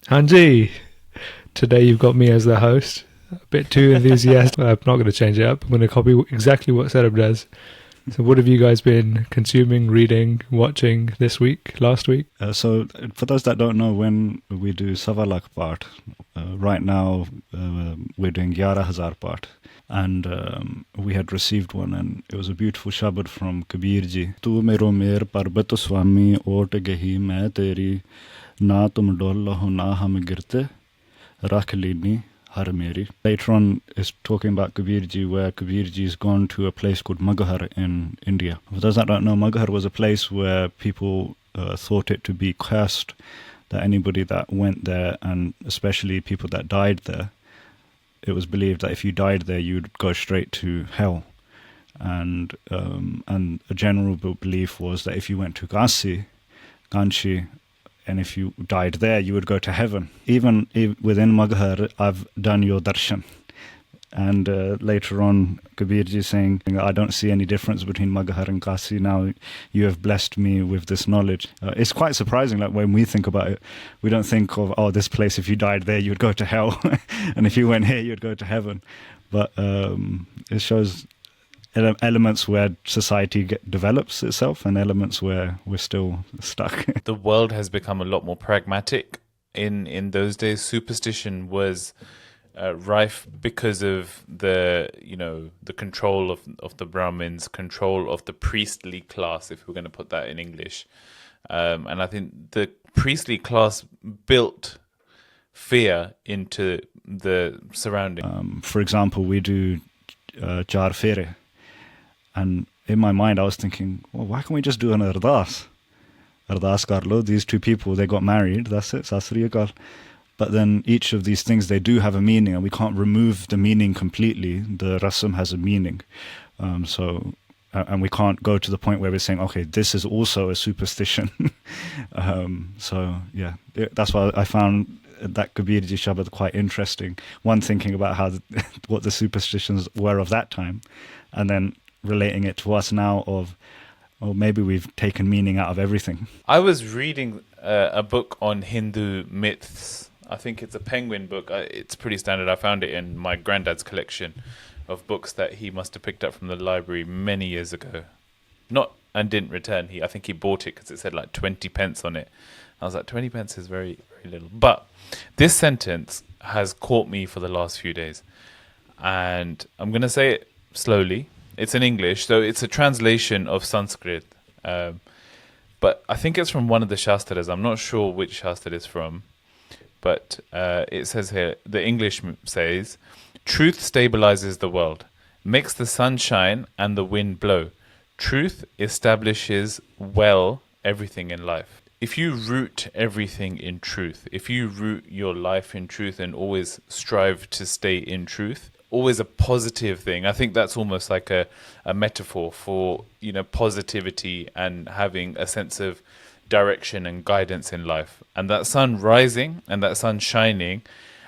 Hanji, today you've got me as the host. A bit too enthusiastic. I'm not going to change it up. I'm going to copy exactly what Serab does. So what have you guys been consuming, reading, watching this week, last week? So for those that don't know, when we do Savalak part, right now we're doing 11,000 part. And we had received one, and it was a beautiful shabad from Kabir ji. Tu mero mer parbat swami ot gahi main teri na tum dolla ho na hum girte rakh lini har meri. Later on is talking about Kabir ji, where Kabir ji's gone to a place called Maghar in India. For those that don't know, Maghar was a place where people thought it to be cursed, that anybody that went there, and especially people that died there, it was believed that if you died there, you'd go straight to hell. And a general belief was that if you went to Kanchi, and if you died there, you would go to heaven. Even within Maghar, I've done your darshan. And later on, Kabir ji saying, I don't see any difference between Maghar and Kasi. Now you have blessed me with this knowledge. It's quite surprising, like when we think about it, we don't think of, oh, this place, if you died there, you'd go to hell. And if you went here, you'd go to heaven. But it shows elements where society develops itself and elements where we're still stuck. The world has become a lot more pragmatic. In those days, superstition was rife because of the control of the Brahmins, control of the priestly class, if we're going to put that in English. And I think the priestly class built fear into the surrounding. For example, we do Char Fere. And in my mind, I was thinking, well, why can't we just do an ardas? Ardas Karlo, these two people, they got married, that's it, Sasriya Kar. But then each of these things, they do have a meaning, and we can't remove the meaning completely. The rasam has a meaning. And we can't go to the point where we're saying, okay, this is also a superstition. That's why I found that Kabirji Shabad quite interesting. One, thinking about how what the superstitions were of that time, and then relating it to us now of, oh, maybe we've taken meaning out of everything. I was reading a book on Hindu myths. I think it's a Penguin book. It's pretty standard. I found it in my granddad's collection of books that he must have picked up from the library many years ago. And didn't return. I think he bought it because it said like 20 pence on it. I was like, 20 pence is very, very little. But this sentence has caught me for the last few days. And I'm going to say it slowly. It's in English, so it's a translation of Sanskrit. But I think it's from one of the Shastras. I'm not sure which Shastra it's from. But it says here, the English says, truth stabilizes the world, makes the sun shine and the wind blow. Truth establishes well everything in life. If you root everything in truth, if you root your life in truth and always strive to stay in truth, always a positive thing. I think that's almost like a metaphor for, positivity and having a sense of direction and guidance in life. And that sun rising and that sun shining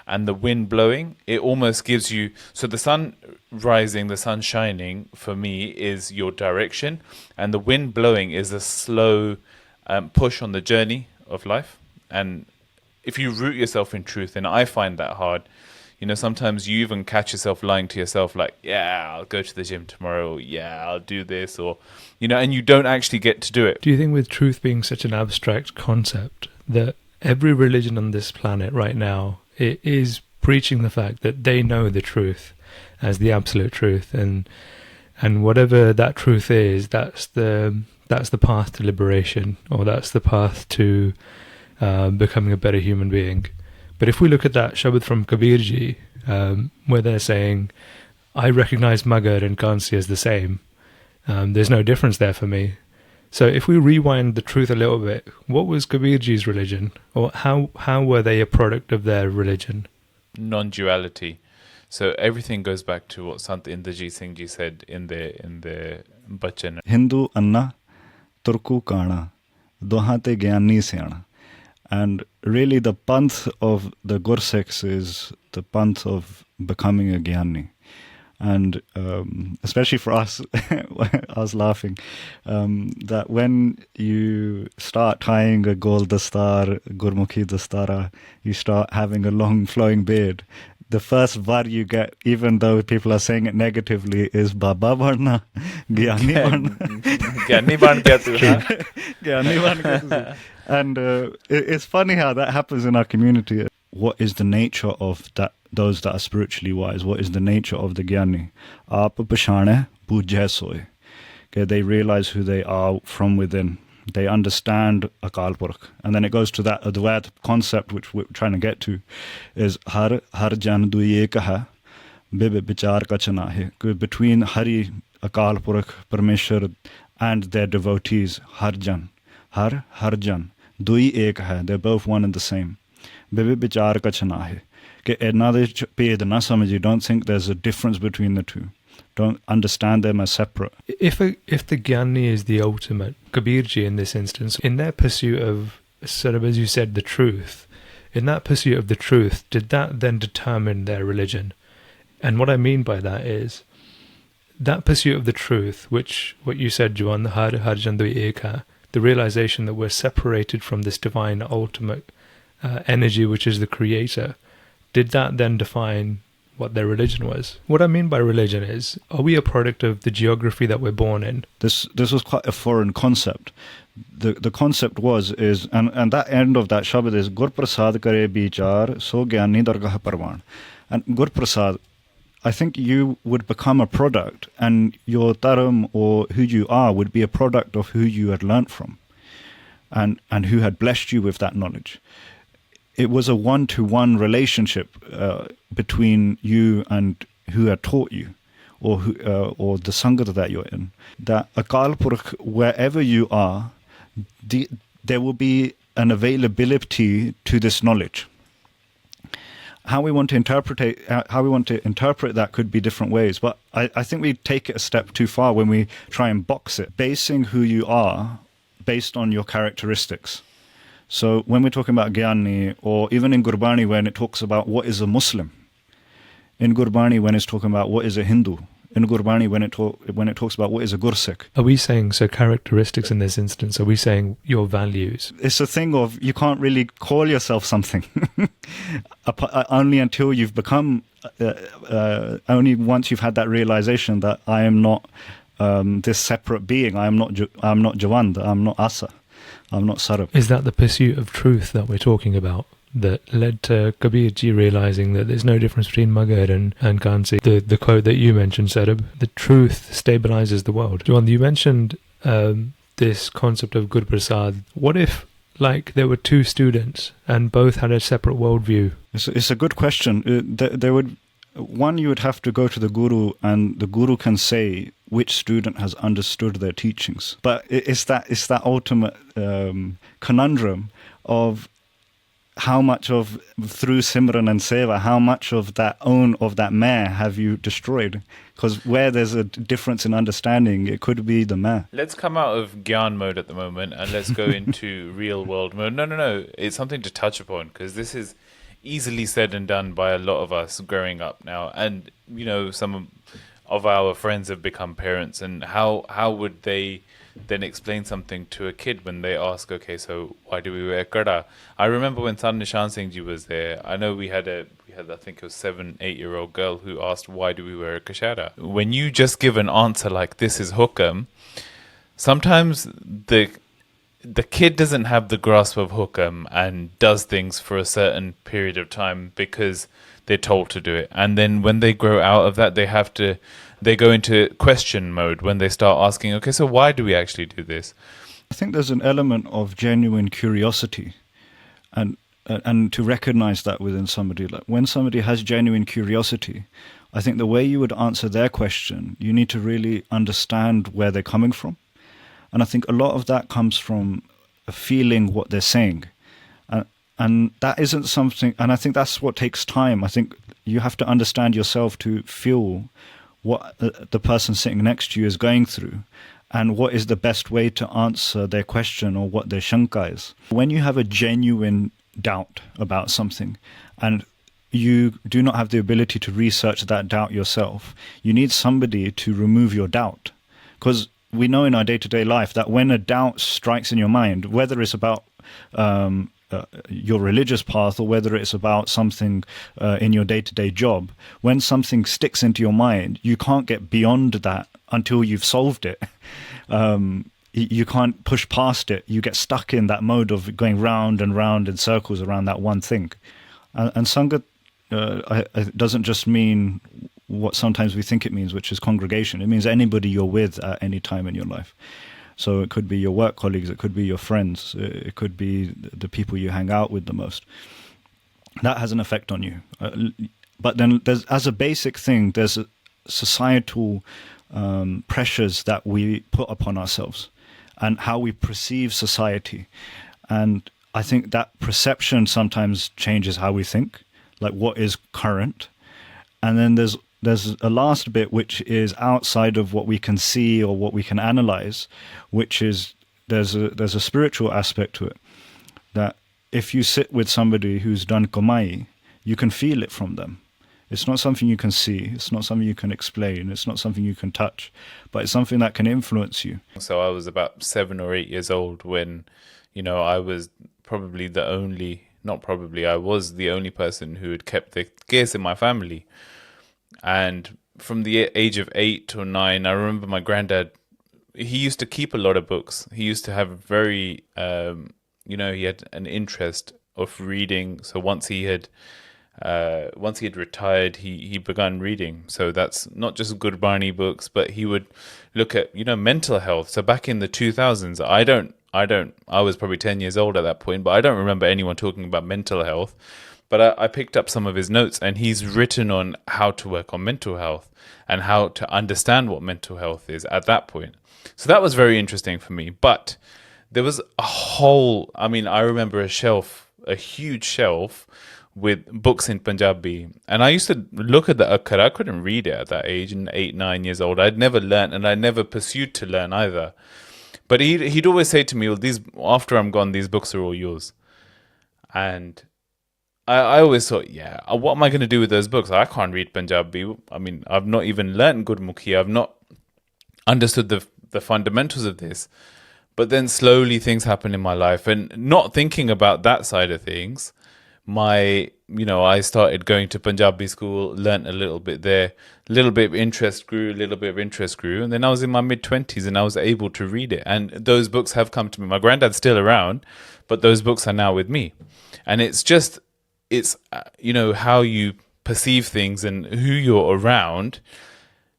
and the wind blowing, it almost gives you... So the sun rising, the sun shining, for me, is your direction. And the wind blowing is a slow push on the journey of life. And if you root yourself in truth, and I find that hard... sometimes you even catch yourself lying to yourself like, yeah, I'll go to the gym tomorrow, or, yeah, I'll do this, or, and you don't actually get to do it. Do you think with truth being such an abstract concept that every religion on this planet right now it is preaching the fact that they know the truth as the absolute truth, and whatever that truth is, that's the path to liberation, or that's the path to becoming a better human being? But if we look at that Shabad from Kabirji, where they're saying, I recognize Maghar and Kansi as the same, there's no difference there for me. So if we rewind the truth a little bit, what was Kabirji's religion? Or how were they a product of their religion? Non-duality. So everything goes back to what Sant Inderjit Singh Ji said in the Bachan. Hindu Anna, Turku Kana, Dohate Gyani Seana. And really the panth of the Gurseks is the panth of becoming a Gyani. And especially for us, I was laughing that when you start tying a gol dastar, gurmukhi dastara, you start having a long flowing beard. The first var you get, even though people are saying it negatively, is Baba Varna, Gyani Varna. Gyani ban gaya tu, huh? Gyani Varna gaya tu. And it's funny how that happens in our community. What is the nature of that? Those that are spiritually wise, what is the nature of the Gyani? Aap pashane bujhe soy. Okay, they realize who they are from within. They understand Akal Purkh. And then it goes to that Advait concept which we're trying to get to, is har jan dui ek hai, bibe bichar kach nahi. Between Hari, Akal Purkh, Parmeshwar and their devotees, har jan, dui ek hai. They're both one and the same. Bibe bichar kach nahi. Don't think there's a difference between the two. Don't understand them as separate. If the Gyani is the ultimate, Kabirji in this instance, in their pursuit of, sort of as you said, the truth, in that pursuit of the truth, did that then determine their religion? And what I mean by that is, that pursuit of the truth, which, what you said, Juan, Har Jandu Eka, the realization that we're separated from this divine ultimate energy, which is the creator, did that then define what their religion was? What I mean by religion is, are we a product of the geography that we're born in? This was quite a foreign concept. The concept is, and that end of that Shabad is, Gur Prasad kare bichar, so gyani dargah parvan. And Gur Prasad, I think you would become a product, and your dharam or who you are would be a product of who you had learnt from, and who had blessed you with that knowledge. It was a one-to-one relationship between you and who had taught you, or the sangha that you're in. That Akal Purkh, wherever you are, there will be an availability to this knowledge. How we want to interpret that could be different ways, but I think we take it a step too far when we try and box it, basing who you are based on your characteristics. So when we're talking about Gyani, or even in Gurbani when it talks about what is a Muslim, in Gurbani when it's talking about what is a Hindu, in Gurbani when it talks about what is a Gursikh. Are we saying, so characteristics in this instance, are we saying your values? It's a thing of, you can't really call yourself something only until you've become, only once you've had that realization that I am not this separate being. I'm not Javand, I'm not Asa. I'm not Sarab. Is that the pursuit of truth that we're talking about that led to Kabirji realizing that there's no difference between Magar and Kansi? The quote that you mentioned, Sarab, the truth stabilizes the world. John, you mentioned this concept of Guru Prasad. What if, like, there were two students and both had a separate worldview? It's a good question. There would, one, you would have to go to the Guru, and the Guru can say which student has understood their teachings. But it's that ultimate conundrum of how much of, through Simran and Seva, how much of that mare have you destroyed? Because where there's a difference in understanding, it could be the mare. Let's come out of Gyan mode at the moment and let's go into real world mode. No. It's something to touch upon, because this is easily said and done by a lot of us growing up now. And, some of our friends have become parents, and how would they then explain something to a kid when they ask, okay, so why do we wear kada? I remember when San Nishan Singh Ji was there, I know we had I think it was 7-8-year-old girl who asked, why do we wear a kashara? When you just give an answer like this is hukam, sometimes the kid doesn't have the grasp of hukam and does things for a certain period of time because they're told to do it. And then when they grow out of that, they go into question mode when they start asking, okay, so why do we actually do this? I think there's an element of genuine curiosity, and to recognize that within somebody. Like when somebody has genuine curiosity, I think the way you would answer their question, you need to really understand where they're coming from. And I think a lot of that comes from feeling what they're saying. And that isn't something, and I think that's what takes time. I think you have to understand yourself to feel what the person sitting next to you is going through, and what is the best way to answer their question or what their shanka is. When you have a genuine doubt about something, and you do not have the ability to research that doubt yourself. You need somebody to remove your doubt. Because we know in our day-to-day life that when a doubt strikes in your mind, whether it's about your religious path or whether it's about something in your day-to-day job, when something sticks into your mind, you can't get beyond that until you've solved it. You can't push past it. You get stuck in that mode of going round and round in circles around that one thing. And Sangha doesn't just mean what sometimes we think it means, which is congregation. It means anybody you're with at any time in your life. So it could be your work colleagues, it could be your friends, it could be the people you hang out with the most. That has an effect on you. But then there's, as a basic thing, there's societal pressures that we put upon ourselves and how we perceive society. And I think that perception sometimes changes how we think, like what is current. And then there's a last bit which is outside of what we can see or what we can analyze, which is there's a spiritual aspect to it. That if you sit with somebody who's done komai, you can feel it from them. It's not something you can see, it's not something you can explain, it's not something you can touch, but it's something that can influence you. So I was about 7 or 8 years old when, I was probably I was the only person who had kept the gears in my family. And from the age of 8 or 9, I remember my granddad, he used to keep a lot of books. He used to have he had an interest of reading. So once he had retired, he began reading. So that's not just Gurbani books, but he would look at, mental health. So back in the 2000s, I was probably 10 years old at that point, but I don't remember anyone talking about mental health. But I picked up some of his notes, and he's written on how to work on mental health and how to understand what mental health is at that point. So that was very interesting for me. But there was I remember a huge shelf with books in Punjabi. And I used to look at the Akkar. I couldn't read it at that age, 8, 9 years old. I'd never learned, and I never pursued to learn either. But he'd always say to me, well, after I'm gone, these books are all yours. And I always thought, what am I going to do with those books? I can't read Punjabi. I mean, I've not even learned Gurmukhi. I've not understood the fundamentals of this. But then slowly things happen in my life. And not thinking about that side of things, I started going to Punjabi school, learnt a little bit there, a little bit of interest grew, and then I was in my mid-20s and I was able to read it. And those books have come to me. My granddad's still around, but those books are now with me. And it's how you perceive things and who you're around,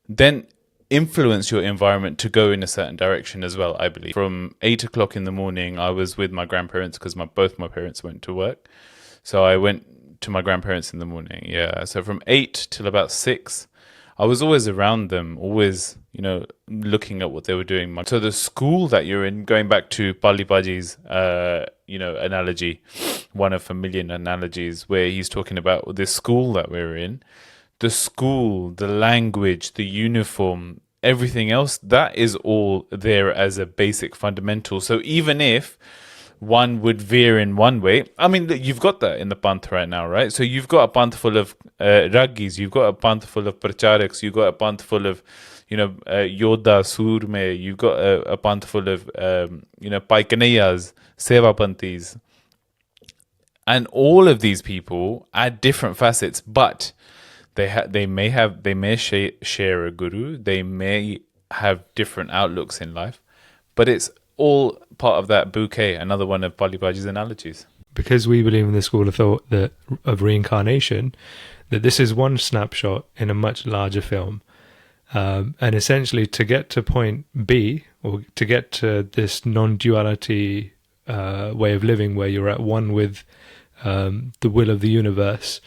then influence your environment to go in a certain direction as well, I believe. From 8 o'clock in the morning, I was with my grandparents because both my parents went to work. So I went to my grandparents in the morning. Yeah. So from 8 till about 6, I was always around them, always, looking at what they were doing. So the school that you're in, going back to Pali Paji's, analogy, one of a million analogies, where he's talking about this school that we're in, the school, the language, the uniform, everything else, that is all there as a basic fundamental. So even if one would veer in one way, I mean, you've got that in the Panth right now, right? So you've got a Panth full of Raggis, you've got a Panth full of Pracharaks, you've got a Panth full of, Yodha, Surme, you've got a Panth full of, Paikanayas, Sevapanthis. And all of these people add different facets, but they may share a guru, they may have different outlooks in life, but it's all part of that bouquet, another one of Pali Paji's analogies. Because we believe in the school of thought of reincarnation, that this is one snapshot in a much larger film. And essentially to get to point B, or to get to this non-duality way of living where you're at one with the will of the universe,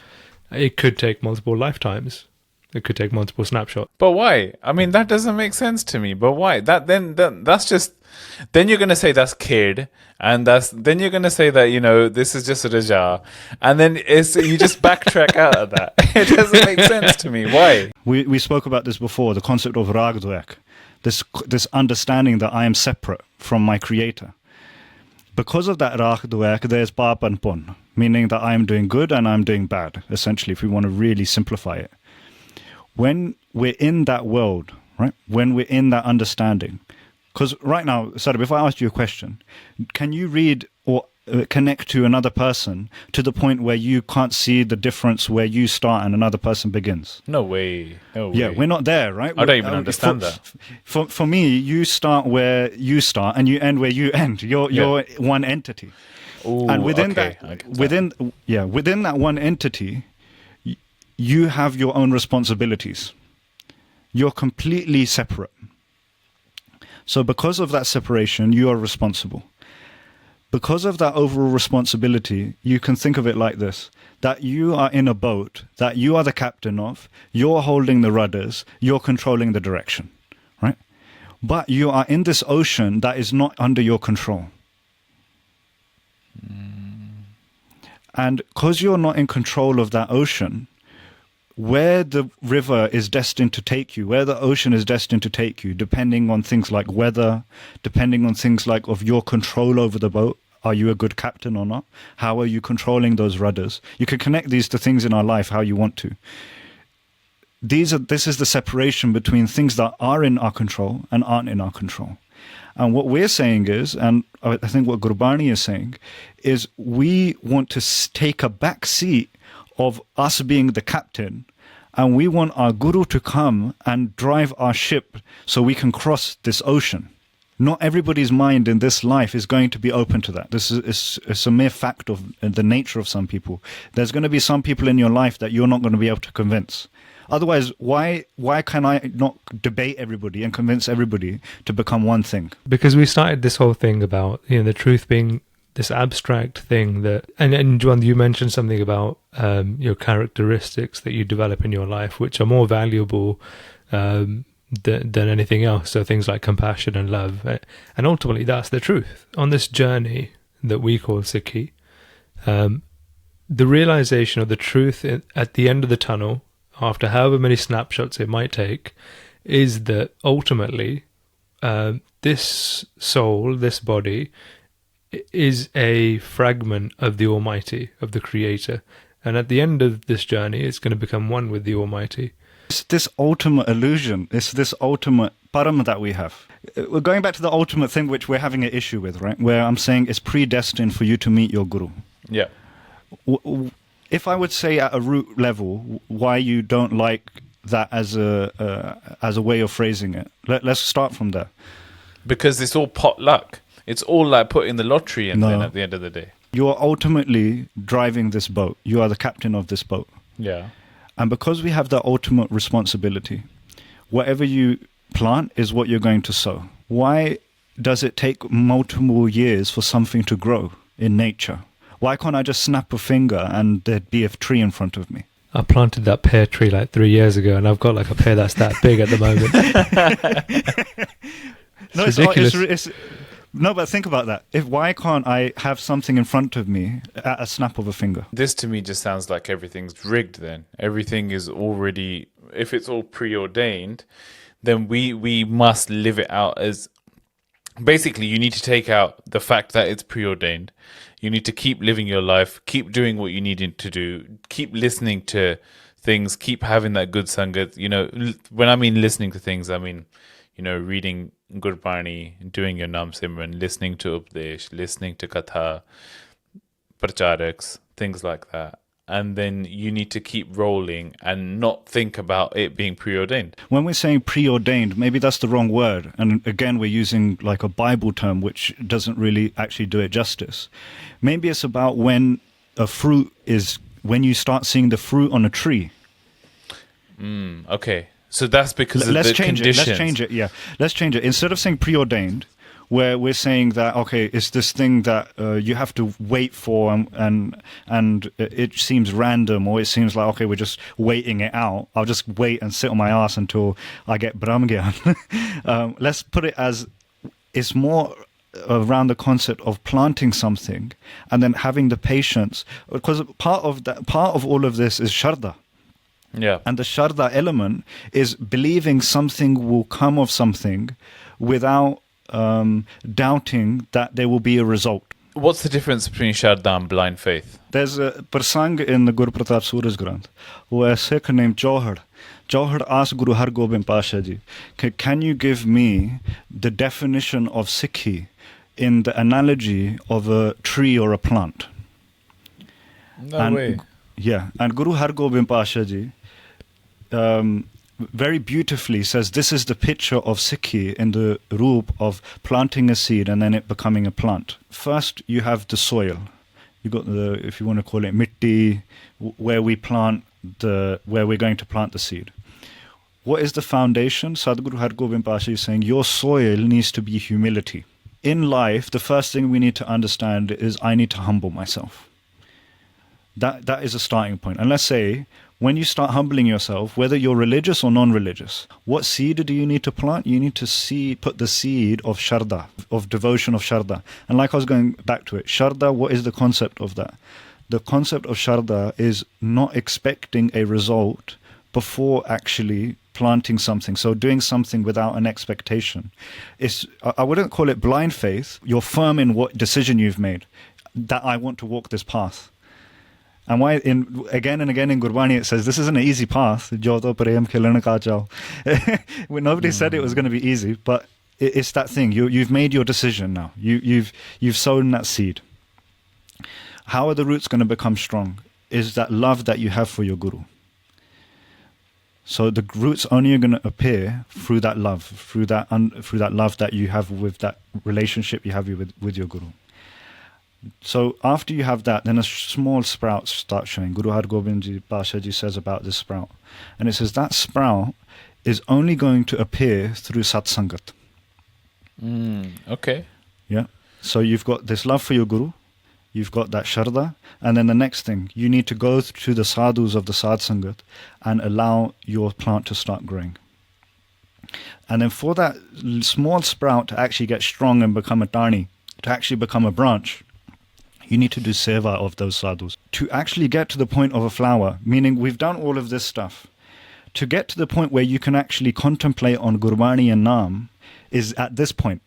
it could take multiple lifetimes. It could take multiple snapshots. But why? I mean, that doesn't make sense to me. But why? That's just... Then you're going to say that's kid, and then you're going to say that, this is just a raja, and then you just backtrack out of that. It doesn't make sense to me. Why? We spoke about this before, the concept of ragdvek, this understanding that I am separate from my creator. Because of that ragdvek, there's pap and pun, meaning that I am doing good and I'm doing bad, essentially, if we want to really simplify it. When we're in that world, right, when we're in that understanding, because right now, Sadib, if I asked you a question, can you read or connect to another person to the point where you can't see the difference where you start and another person begins? No way. No way. Yeah, we're not there, right? I don't even understand that. For me, you start where you start and you end where you end. You're one entity. Ooh, And within okay, within that one entity, you have your own responsibilities. You're completely separate. So because of that separation, you are responsible. Because of that overall responsibility, you can think of it like this, that you are in a boat that you are the captain of, you're holding the rudders, you're controlling the direction, right? But you are in this ocean that is not under your control. And because you're not in control of that ocean, where the river is destined to take you, where the ocean is destined to take you, depending on things like weather, depending on things like of your control over the boat, are you a good captain or not? How are you controlling those rudders? You can connect these to things in our life how you want to. This is the separation between things that are in our control and aren't in our control. And what we're saying is, and I think what Gurbani is saying, is we want to take a back seat of us being the captain, and we want our guru to come and drive our ship so we can cross this ocean. Not everybody's mind in this life is going to be open to that. This is a mere fact of the nature of some people. There's going to be some people in your life that you're not going to be able to convince. Otherwise, why can I not debate everybody and convince everybody to become one thing? Because we started this whole thing about, the truth being this abstract thing that, and Juan, you mentioned something about your characteristics that you develop in your life, which are more valuable than anything else. So things like compassion and love, and ultimately that's the truth. On this journey that we call Sikhi, the realization of the truth at the end of the tunnel, after however many snapshots it might take, is that ultimately this soul, this body, is a fragment of the Almighty, of the Creator. And at the end of this journey, it's going to become one with the Almighty. It's this ultimate illusion. It's this ultimate param that we have. We're going back to the ultimate thing which we're having an issue with, right? Where I'm saying it's predestined for you to meet your guru. Yeah. If I would say at a root level why you don't like that as a way of phrasing it, let's start from there. Because it's all pot luck. It's all like putting the lottery in then at the end of the day. You are ultimately driving this boat. You are the captain of this boat. Yeah. And because we have that ultimate responsibility, whatever you plant is what you're going to sow. Why does it take multiple years for something to grow in nature? Why can't I just snap a finger and there'd be a tree in front of me? I planted that pear tree like 3 years ago, and I've got like a pear that's that big at the moment. No, it's ridiculous. No, but think about that. Why can't I have something in front of me at a snap of a finger? This to me just sounds like everything's rigged then. Everything is already, if it's all preordained, then we must live it out as, basically you need to take out the fact that it's preordained. You need to keep living your life, keep doing what you need to do, keep listening to things, keep having that good sangat. When I mean listening to things, I mean, reading Gurbani, doing your Nam Simran, listening to Updesh, listening to Katha, Pracharaks, things like that. And then you need to keep rolling and not think about it being preordained. When we're saying preordained, maybe that's the wrong word. And again, we're using like a Bible term, which doesn't really actually do it justice. Maybe it's about when when you start seeing the fruit on a tree. Okay. So that's because of the conditions. Let's change it. Yeah, let's change it. Instead of saying preordained, where we're saying that it's this thing that you have to wait for, and it seems random, or it seems like we're just waiting it out. I'll just wait and sit on my ass until I get Brahmgyan. Let's put it as it's more around the concept of planting something and then having the patience, because part of all of this is Sharda. Yeah. And the Sharda element is believing something will come of something without doubting that there will be a result. What's the difference between Shraddha and blind faith? There's a prasang in the Guru Pratap Suraj Granth where a Sikh named Jauhar asked Guru Har Gobind Pasha Ji, can you give me the definition of Sikhi in the analogy of a tree or a plant? No way. Yeah, and Guru Har Gobind Pasha Ji very beautifully says this is the picture of Sikhi in the roop of planting a seed and then it becoming a plant. First, you have the soil. You got the, if you want to call it mitti, where we're going to plant the seed. What is the foundation? Sadhguru Har Gobind Pasha is saying your soil needs to be humility. In life, the first thing we need to understand is I need to humble myself. That is a starting point. And let's say, when you start humbling yourself, whether you're religious or non-religious, what seed do you need to plant? You need to put the seed of Shraddha, of devotion of Shraddha. And like I was going back to it, Shraddha, what is the concept of that? The concept of Shraddha is not expecting a result before actually planting something. So doing something without an expectation. I wouldn't call it blind faith. You're firm in what decision you've made, that I want to walk this path. And why again and again in Gurbani it says this isn't an easy path. Nobody said it was going to be easy, but it's that thing. You've made your decision now. You've sown that seed. How are the roots going to become strong? Is that love that you have for your guru. So the roots only are going to appear through that love, through that love that you have with that relationship you have with your guru. So after you have that, then a small sprout starts showing. Guru Har Gobind Ji Pasha Ji says about this sprout. And it says that sprout is only going to appear through satsangat. Okay. Yeah. So you've got this love for your guru, you've got that Shraddha, and then the next thing, you need to go to the sadhus of the sadsangat and allow your plant to start growing. And then for that small sprout to actually get strong and become a tani, to actually become a branch, you need to do seva of those sadhus. To actually get to the point of a flower, meaning we've done all of this stuff, to get to the point where you can actually contemplate on Gurbani and Naam is at this point.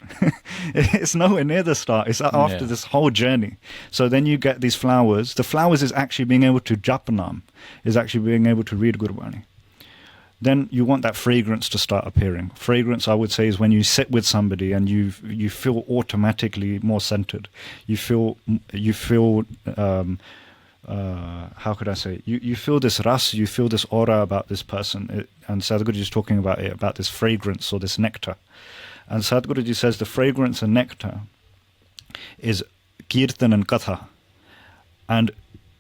It's nowhere near the start. It's after this whole journey. So then you get these flowers. The flowers is actually being able to jap Naam, is actually being able to read Gurbani. Then you want that fragrance to start appearing. Fragrance, I would say, is when you sit with somebody and you feel automatically more centered. You feel how could I say? You feel this ras, you feel this aura about this person. And Sadhguruji is talking about it, about this fragrance or this nectar. And Sadhguruji says the fragrance and nectar is kirtan and katha. And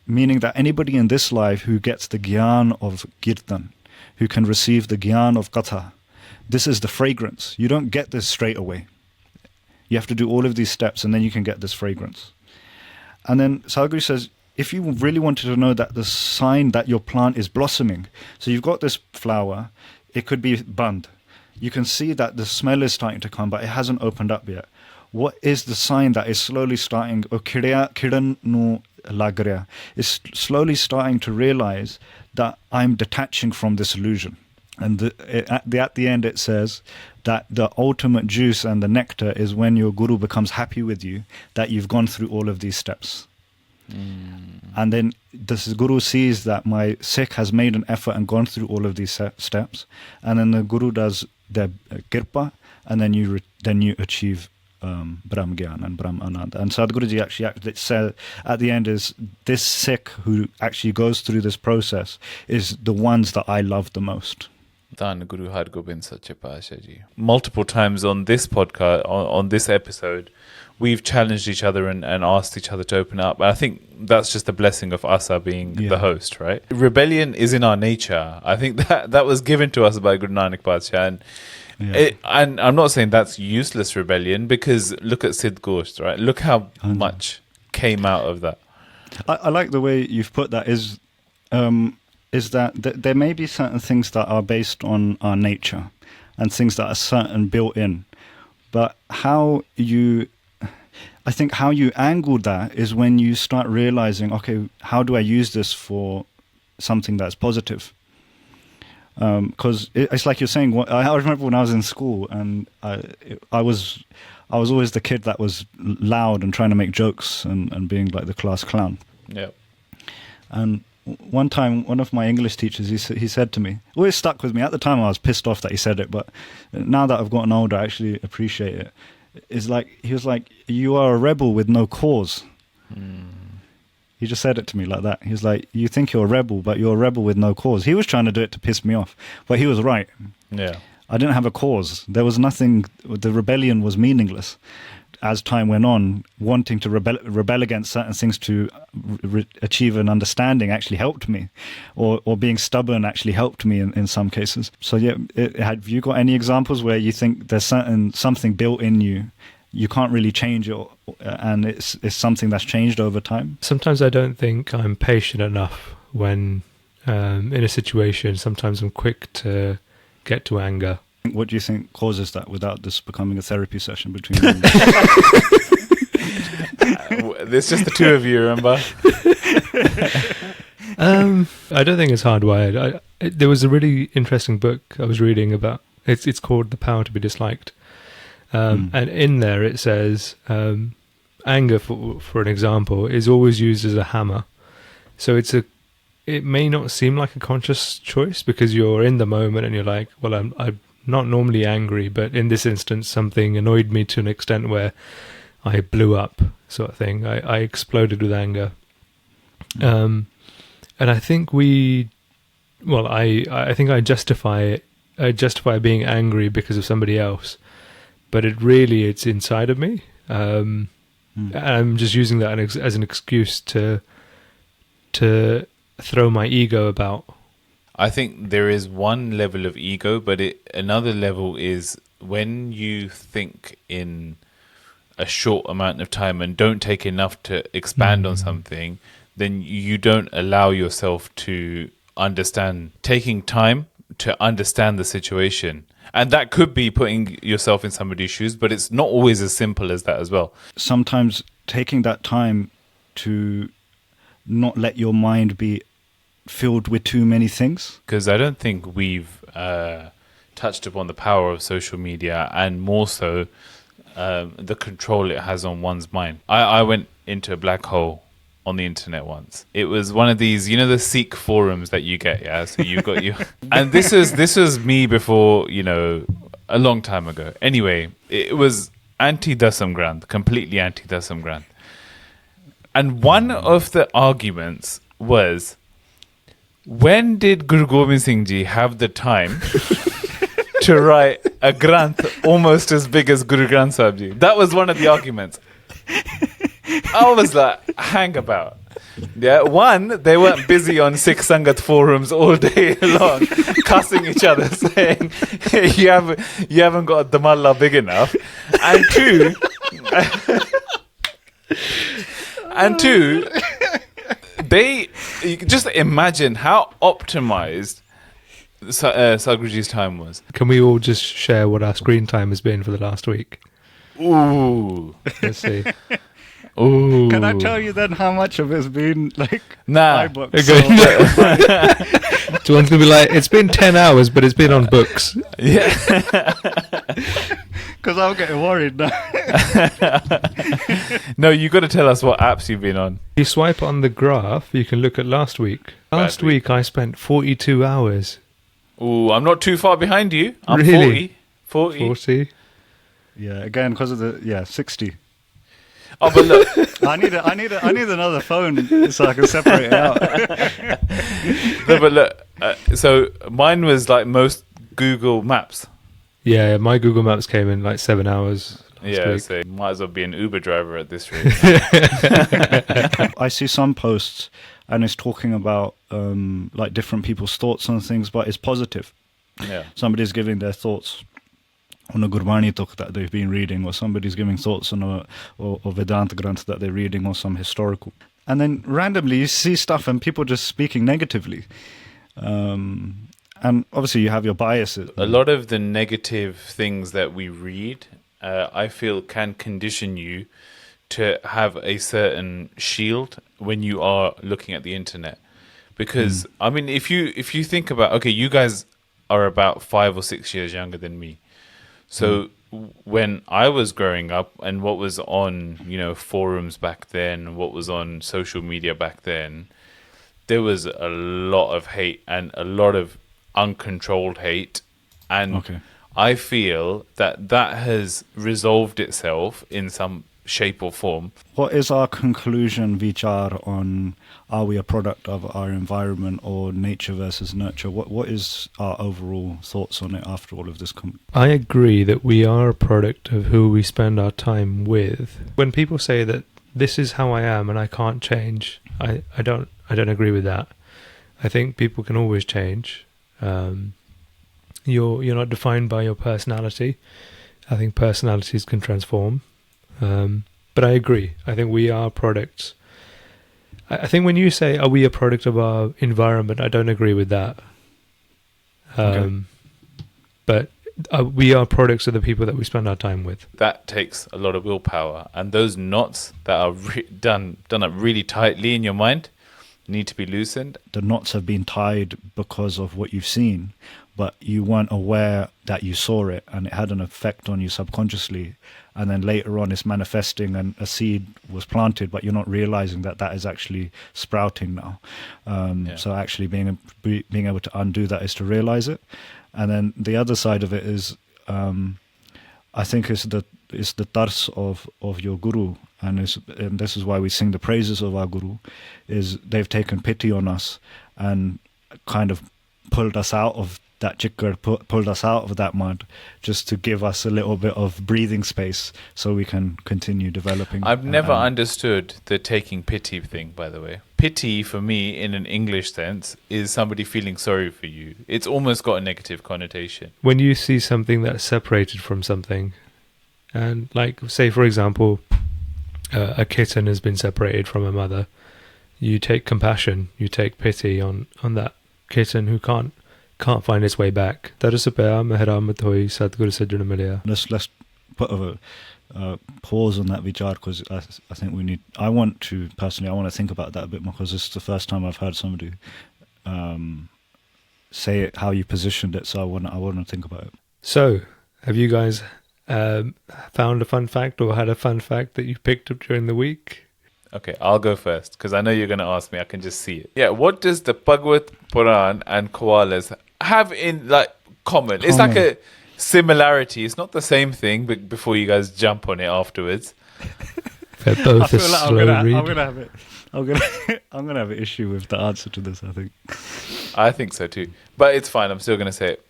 meaning that anybody in this life who gets the Gian of kirtan, who can receive the Gyan of Katha. This is the fragrance. You don't get this straight away. You have to do all of these steps and then you can get this fragrance. And then Sadhguru says, if you really wanted to know that the sign that your plant is blossoming, so you've got this flower, it could be band. You can see that the smell is starting to come, but it hasn't opened up yet. What is the sign that is slowly starting? Kiran nu lagriya is slowly starting to realize that I'm detaching from this illusion. And at the end it says that the ultimate juice and the nectar is when your guru becomes happy with you, that you've gone through all of these steps. And then this guru sees that my Sikh has made an effort and gone through all of these steps, and then the guru does the kirpa, and then you achieve Brahm Gyan and Brahm Anand. And Sadhguruji actually said at the end is this Sikh who actually goes through this process is the ones that I love the most. Dhan Guru Har Gobind Sache Pasha Ji. Multiple times on this podcast, on this episode, we've challenged each other and asked each other to open up. And I think that's just the blessing of Asa being the host, right? Rebellion is in our nature. I think that was given to us by Guru Nanak Badshah. And I'm not saying that's useless rebellion, because look at Sid Gosht, right? Look how much came out of that. I like the way you've put that is that there may be certain things that are based on our nature and things that are certain built in. But how you angle that is when you start realizing, okay, how do I use this for something that's positive? Because it's like you're saying. I remember when I was in school and I was I was always the kid that was loud and trying to make jokes and being like the class clown. Yeah. And one time, one of my English teachers, he said to me, always stuck with me. At the time, I was pissed off that he said it, but now that I've gotten older, I actually appreciate it. He was like, you are a rebel with no cause. He just said it to me like that. He was like, you think you're a rebel, but you're a rebel with no cause. He was trying to do it to piss me off, but he was right. Yeah. I didn't have a cause. There was nothing. The rebellion was meaningless. As time went on, wanting to rebel against certain things to achieve an understanding actually helped me, or being stubborn actually helped me in some cases. So yeah, have you got any examples where you think there's something built in you, you can't really change it, and it's something that's changed over time? Sometimes I don't think I'm patient enough when in a situation. Sometimes I'm quick to get to anger. What do you think causes that without this becoming a therapy session between you? There's just the two of you, remember? I don't think it's hardwired. There was a really interesting book I was reading about. It's called The Power to be Disliked. And in there it says anger, for an example, is always used as a hammer. So it may not seem like a conscious choice because you're in the moment and you're like, well, I'm not normally angry, but in this instance, something annoyed me to an extent where I blew up, sort of thing. I exploded with anger. And I think I think I justify it. I justify being angry because of somebody else, but it's inside of me. And I'm just using that as an excuse to throw my ego about. I think there is one level of ego, but another level is when you think in a short amount of time and don't take enough to expand on something, then you don't allow yourself to understand, taking time to understand the situation. And that could be putting yourself in somebody's shoes, but it's not always as simple as that as well. Sometimes taking that time to not let your mind be filled with too many things. Because I don't think we've touched upon the power of social media, and more so the control it has on one's mind. I went into a black hole on the internet once. It was one of these, the Sikh forums that you get, yeah? So you've got and this was me before, a long time ago. Anyway, it was anti-Dasam Granth, completely anti-Dasam Granth. And one of the arguments was, when did Guru Gobind Singh Ji have the time to write a Granth almost as big as Guru Granth Sahib Ji? That was one of the arguments. I was like, hang about. Yeah, one, they weren't busy on Sikh Sangat forums all day long, cussing each other, saying, hey, you haven't got a damalla big enough. And two, they just imagine how optimized Sadhguruji's time was. Can we all just share what our screen time has been for the last week? Ooh. Let's see. Ooh. Can I tell you then how much of it's been like Nah. iBooks? So one's going to be like, it's been 10 hours, but it's been on books. Yeah. Because I'm getting worried now. No, you got to tell us what apps you've been on. You swipe on the graph, you can look at last week. Last week I spent 42 hours. Ooh, I'm not too far behind you. I'm Really? 40. Yeah, again because of 60. Oh, but look, I need another phone so I can separate it out. no, but look. So mine was like most Google Maps. Yeah, my Google Maps came in like 7 hours last week. So might as well be an Uber driver at this rate. I see some posts and it's talking about like different people's thoughts on things, but it's positive. Yeah. Somebody's giving their thoughts on a Gurbani Tuk that they've been reading, or somebody's giving thoughts on a Vedanta Granth that they're reading, or some historical. And then randomly you see stuff and people just speaking negatively. And obviously you have your biases. A lot of the negative things that we read, I feel can condition you to have a certain shield when you are looking at the internet. Because, I mean, if you think about, okay, you guys are about 5 or 6 years younger than me. So when I was growing up and what was on, forums back then, what was on social media back then, there was a lot of hate and a lot of uncontrolled hate. And Okay. I feel that has resolved itself in some shape or form. What is our conclusion, Vichar, on are we a product of our environment or nature versus nurture? What is our overall thoughts on it after all of this? I agree that we are a product of who we spend our time with. When people say that this is how I am and I can't change, I don't agree with that. I think people can always change. You're not defined by your personality. I think personalities can transform. But I agree. I think we are products. I think when you say, are we a product of our environment, I don't agree with that. Okay. But we are products of the people that we spend our time with. That takes a lot of willpower. And those knots that are done up really tightly in your mind need to be loosened. The knots have been tied because of what you've seen, but you weren't aware that you saw it and it had an effect on you subconsciously. And then later on it's manifesting and a seed was planted, but you're not realizing that is actually sprouting now. So actually being able to undo that is to realize it. And then the other side of it is, I think it's the tars of your guru, and this is why we sing the praises of our guru, is they've taken pity on us and kind of pulled us out of that chikkar, pulled us out of that mud, just to give us a little bit of breathing space so we can continue developing. I've never understood the taking pity thing, by the way. Pity, for me, in an English sense, is somebody feeling sorry for you. It's almost got a negative connotation. When you see something that's separated from something, and like, say, for example, a kitten has been separated from a mother, you take compassion, you take pity on that kitten who can't find its way back. Let's put a pause on that vichar, because I think I want to think about that a bit more, because this is the first time I've heard somebody say it how you positioned it, so I want to think about it. So, have you guys found a fun fact or had a fun fact that you picked up during the week? Okay, I'll go first, because I know you're going to ask me. I can just see it. Yeah, what does the Bhagavad Puran and koalas have in common? It's like a similarity. It's not the same thing, but before you guys jump on it afterwards. They're both I a feel like slow read. I'm gonna have an issue with the answer to this, I think. I think so too. But it's fine, I'm still going to say it.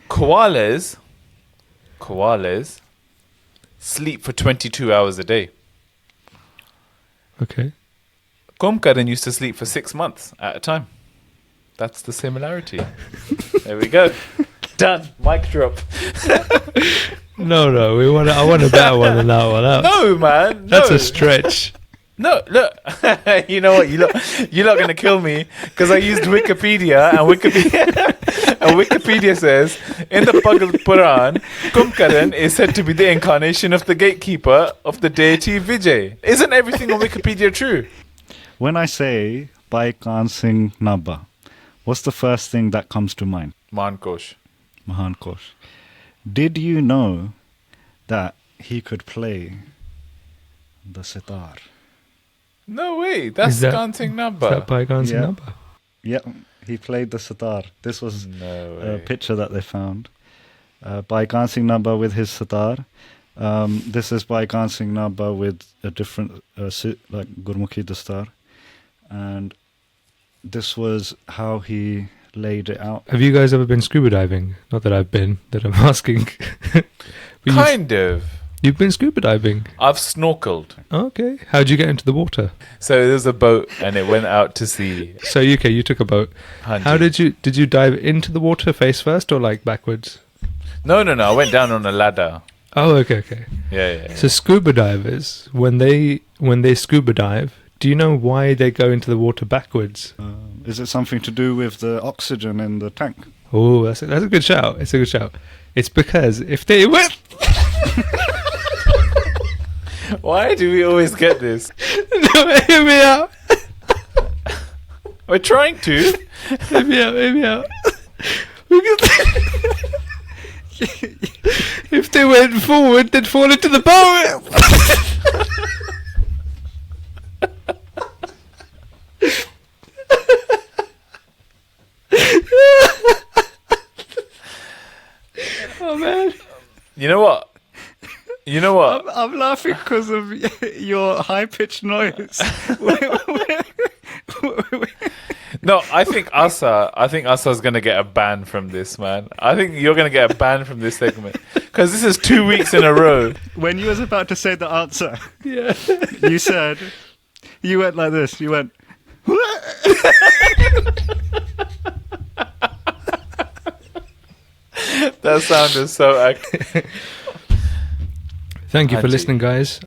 Koalas sleep for 22 hours a day. Okay. Kumkaran used to sleep for 6 months at a time. That's the similarity. There we go. Done. Mic drop. No, I want a better one than that one. No, man. That's a stretch. No, look. You know what? You're not going to kill me, because I used Wikipedia, and Wikipedia says, in the Bhagavad Puran, Kumkaran is said to be the incarnation of the gatekeeper of the deity Vijay. Isn't everything on Wikipedia true? When I say Baikan Singh Nabha, what's the first thing that comes to mind? Mankosh. Mahan Kosh. Did you know that he could play the sitar? No way. That's Dancing Is Number. that Bygone Yeah. number? Yeah, he played the sitar. This was No a way. picture that they found. Bygone Singh Nabha with his sitar. This is Bygone Singh Nabha with a different, like Gurmukhi Dastar. And this was how he laid it out. Have you guys ever been scuba diving? Not that I've been, that I'm asking. But Kind of. You've been scuba diving? I've snorkeled. Okay. How'd you get into the water? So there's a boat and it went out to sea. So, you took a boat. Hanji. How did you dive into the water face first or like backwards? No. I went down on a ladder. Oh, okay. Yeah. So scuba divers, when they scuba dive, do you know why they go into the water backwards? Is it something to do with the oxygen in the tank? Oh, that's a good shout. It's a good shout. It's because if they Why do we always get this? no, hear me out. We're trying to. Hear me out. If they went forward, they'd fall into the boat. Oh man! You know what? You know what? I'm laughing because of your high-pitched noise. No, I think Asa's gonna get a ban from this, man. I think you're gonna get a ban from this segment because this is 2 weeks in a row. When you was about to say the answer, Yeah. you went like this. You went. That sound is so. Thank you for Angie. listening, guys.